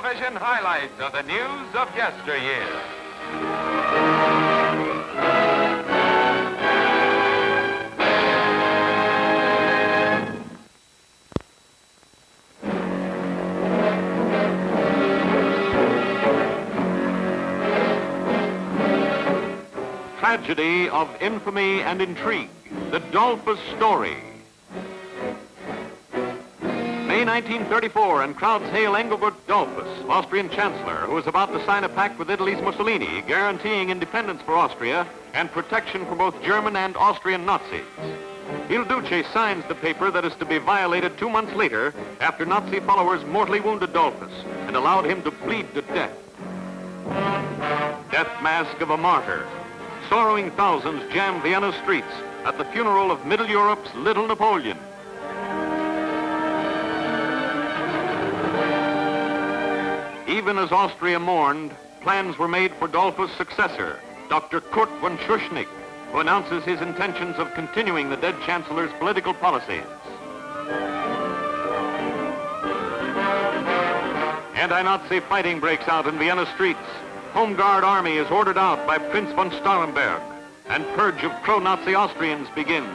television highlights of the news of yesteryear. Tragedy of infamy and intrigue, the Dollfuss story. May 1934, and crowds hail Engelbert Dollfuss, Austrian Chancellor, who is about to sign a pact with Italy's Mussolini, guaranteeing independence for Austria and protection for both German and Austrian Nazis. Il Duce signs the paper that is to be violated 2 months later after Nazi followers mortally wounded Dollfuss and allowed him to bleed to death. Death mask of a martyr. Sorrowing thousands jam Vienna streets at the funeral of Middle Europe's little Napoleon. Even as Austria mourned, plans were made for Dollfuss' successor, Dr. Kurt von Schuschnigg, who announces his intentions of continuing the dead chancellor's political policies. Anti-Nazi fighting breaks out in Vienna streets. Home Guard army is ordered out by Prince Von Starhemberg, and purge of pro-Nazi Austrians begins.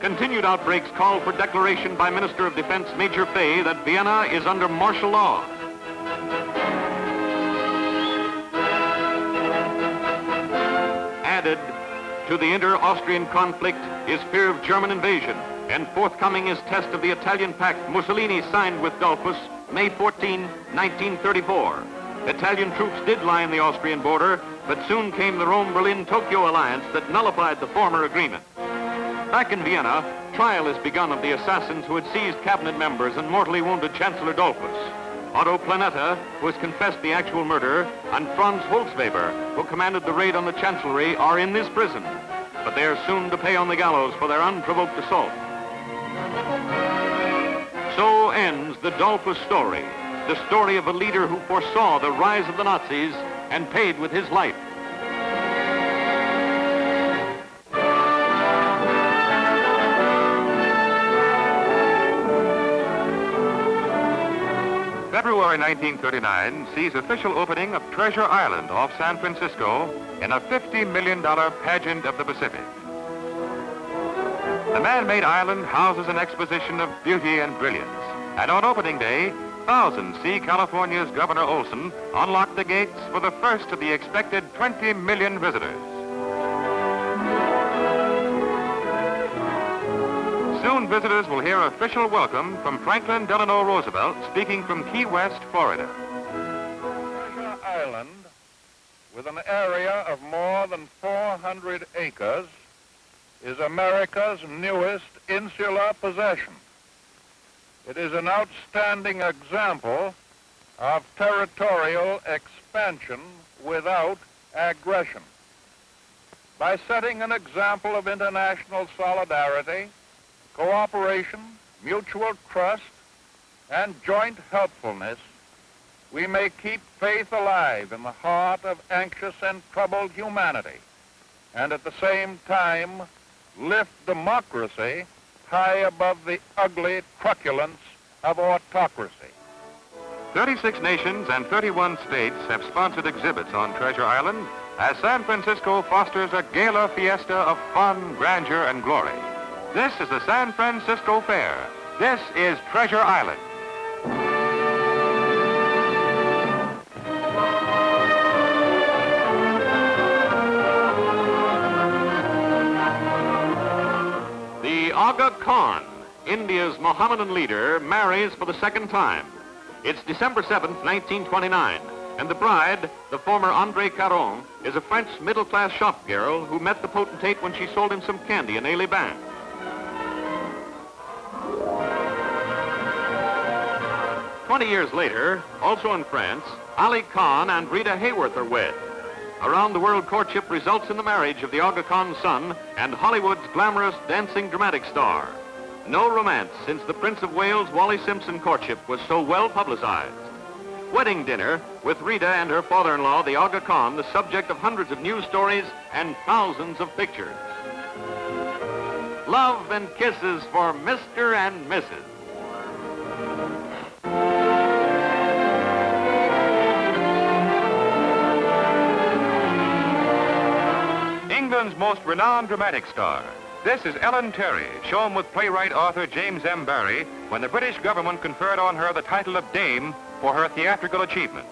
Continued outbreaks call for declaration by Minister of Defense Major Fey that Vienna is under martial law. Added to the inter-Austrian conflict is fear of German invasion, and forthcoming is test of the Italian pact Mussolini signed with Dollfuss May 14, 1934. Italian troops did line the Austrian border, but soon came the Rome-Berlin-Tokyo alliance that nullified the former agreement. Back in Vienna, trial is begun of the assassins who had seized cabinet members and mortally wounded Chancellor Dollfuss. Otto Planetta, who has confessed the actual murder, and Franz Holzweber, who commanded the raid on the Chancellery, are in this prison, but they are soon to pay on the gallows for their unprovoked assault. So ends the Dollfuss story, the story of a leader who foresaw the rise of the Nazis and paid with his life. February 1939 sees official opening of Treasure Island off San Francisco in a $50 million pageant of the Pacific. The man-made island houses an exposition of beauty and brilliance, and on opening day, thousands see California's Governor Olson unlock the gates for the first of the expected 20 million visitors. Soon visitors will hear official welcome from Franklin Delano Roosevelt speaking from Key West, Florida. Treasure Island, with an area of more than 400 acres, is America's newest insular possession. It is an outstanding example of territorial expansion without aggression. By setting an example of international solidarity, cooperation, mutual trust, and joint helpfulness, we may keep faith alive in the heart of anxious and troubled humanity, and at the same time lift democracy high above the ugly truculence of autocracy. 36 nations and 31 states have sponsored exhibits on Treasure Island as San Francisco fosters a gala fiesta of fun, grandeur, and glory. This is the San Francisco Fair. This is Treasure Island. The Aga Khan, India's Mohammedan leader, marries for the second time. It's December 7th, 1929, and the bride, the former Andree Carron, is a French middle-class shop girl who met the potentate when she sold him some candy in Aix-les-Bains. 20 years later, also in France, Ali Khan and Rita Hayworth are wed. Around the world courtship results in the marriage of the Aga Khan's son and Hollywood's glamorous dancing dramatic star. No romance since the Prince of Wales' Wally Simpson courtship was so well publicized. Wedding dinner with Rita and her father-in-law, the Aga Khan, the subject of hundreds of news stories and thousands of pictures. love and kisses for Mr. and Mrs. England's most renowned dramatic star. This is Ellen Terry, shown with playwright author James M. Barrie when the British government conferred on her the title of Dame for her theatrical achievements.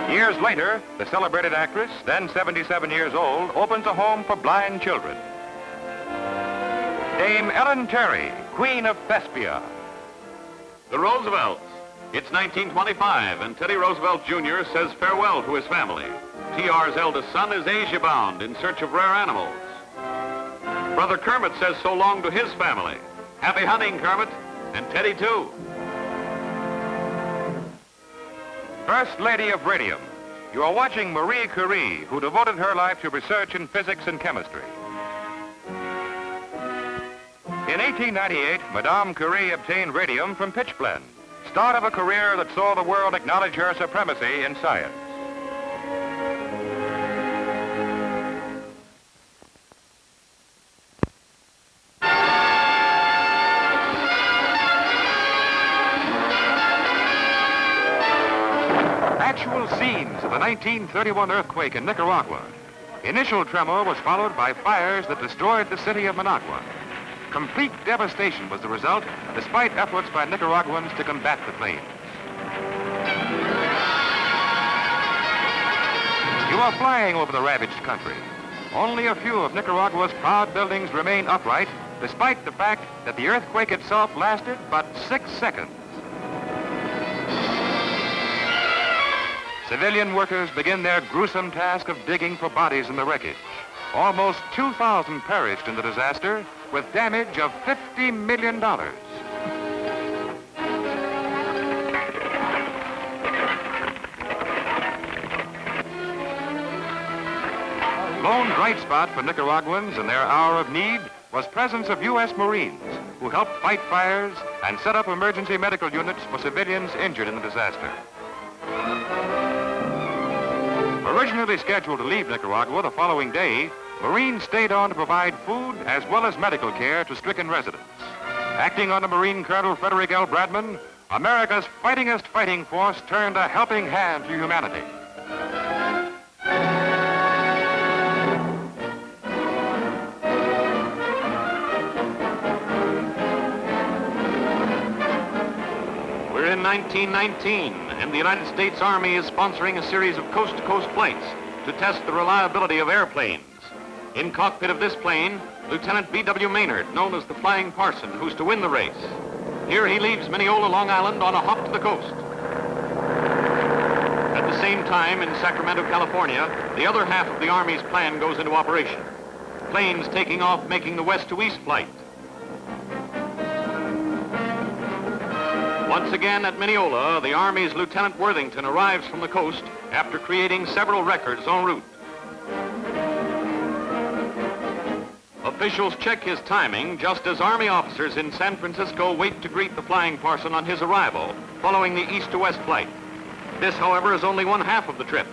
Years later, the celebrated actress, then 77 years old, opens a home for blind children. Dame Ellen Terry, Queen of Thespia. The Roosevelts. It's 1925, and Teddy Roosevelt Jr. says farewell to his family. TR's eldest son is Asia-bound in search of rare animals. Brother Kermit says so long to his family. Happy hunting, Kermit, and Teddy, too. First Lady of Radium. You are watching Marie Curie, who devoted her life to research in physics and chemistry. In 1898, Madame Curie obtained radium from pitchblende, start of a career that saw the world acknowledge her supremacy in science. Actual scenes of the 1931 earthquake in Nicaragua. Initial tremor was followed by fires that destroyed the city of Managua. Complete devastation was the result, despite efforts by Nicaraguans to combat the flames. You are flying over the ravaged country. Only a few of Nicaragua's proud buildings remain upright, despite the fact that the earthquake itself lasted but 6 seconds. Civilian workers begin their gruesome task of digging for bodies in the wreckage. Almost 2,000 perished in the disaster, with damage of $50 million. Lone bright spot for Nicaraguans in their hour of need was presence of U.S. Marines, who helped fight fires and set up emergency medical units for civilians injured in the disaster. Originally scheduled to leave Nicaragua the following day, Marines stayed on to provide food as well as medical care to stricken residents. Acting under Marine Colonel Frederick L. Bradman, America's fightingest fighting force turned a helping hand to humanity. We're in 1919, and the United States Army is sponsoring a series of coast-to-coast flights to test the reliability of airplanes. In cockpit of this plane, Lieutenant BW Maynard, known as the Flying Parson, who's to win the race. Here he leaves Mineola, Long Island, on a hop to the coast. At the same time, in Sacramento, California, the other half of the Army's plan goes into operation. Planes taking off, making the west to east flight. Once again at Mineola, the Army's Lieutenant Worthington arrives from the coast after creating several records en route. Officials check his timing just as Army officers in San Francisco wait to greet the Flying Parson on his arrival, following the east to west flight. This, however, is only one half of the trip.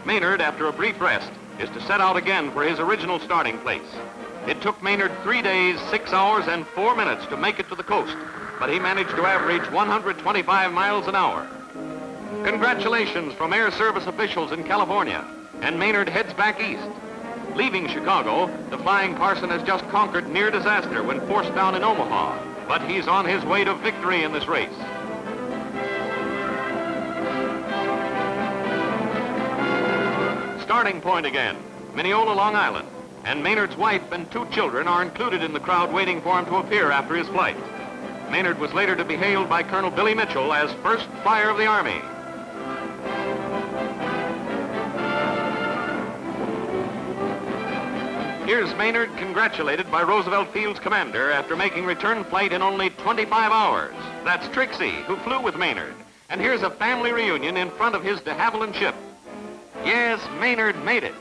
Maynard, after a brief rest, is to set out again for his original starting place. It took Maynard 3 days, 6 hours, and 4 minutes to make it to the coast, but he managed to average 125 miles an hour. Congratulations from Air Service officials in California, and Maynard heads back east. Leaving Chicago, the Flying Parson has just conquered near disaster when forced down in Omaha, but he's on his way to victory in this race. Starting point again, Mineola, Long Island, and Maynard's wife and 2 children are included in the crowd waiting for him to appear after his flight. Maynard was later to be hailed by Colonel Billy Mitchell as first flyer of the Army. Here's Maynard congratulated by Roosevelt Field's commander after making return flight in only 25 hours. That's Trixie, who flew with Maynard. And here's a family reunion in front of his de Havilland ship. Yes, Maynard made it.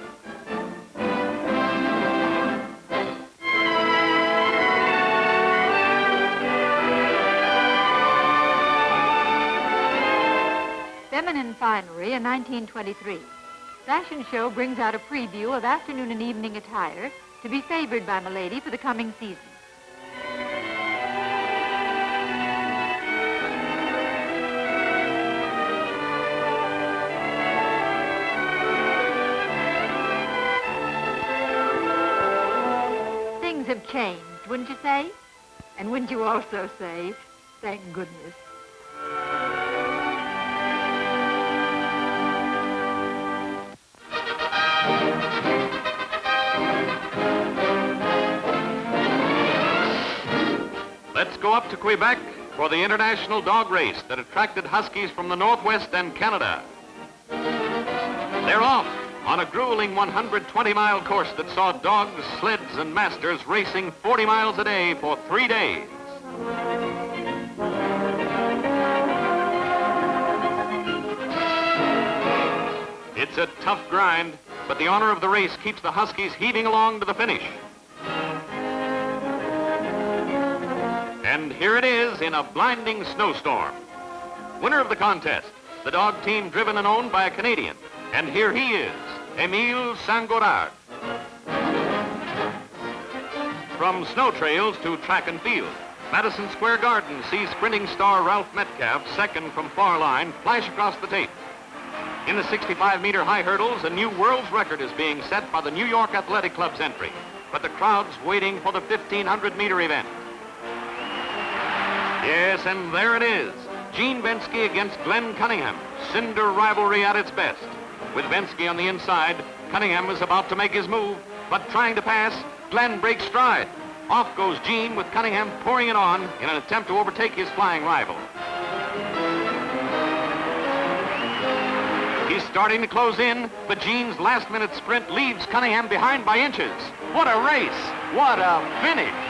Feminine Finery in 1923. Fashion Show brings out a preview of afternoon and evening attire to be favored by Milady for the coming season. Things have changed, wouldn't you say? And wouldn't you also say, thank goodness? Let's go up to Quebec for the international dog race that attracted Huskies from the Northwest and Canada. They're off on a grueling 120-mile course that saw dogs, sleds, and masters racing 40 miles a day for 3 days. It's a tough grind, but the honor of the race keeps the Huskies heaving along to the finish. And here it is in a blinding snowstorm. Winner of the contest, the dog team driven and owned by a Canadian. And here he is, Émile Saint-Gothard. From snow trails to track and field, Madison Square Garden sees sprinting star Ralph Metcalfe, second from far line, flash across the tape. In the 65-meter high hurdles, a new world's record is being set by the New York Athletic Club's entry. But the crowd's waiting for the 1,500-meter event. Yes, and there it is. Gene Bensky against Glenn Cunningham. Cinder rivalry at its best. With Bensky on the inside, Cunningham is about to make his move, but trying to pass, Glenn breaks stride. Off goes Gene with Cunningham pouring it on in an attempt to overtake his flying rival. He's starting to close in, but Gene's last-minute sprint leaves Cunningham behind by inches. What a race! What a finish!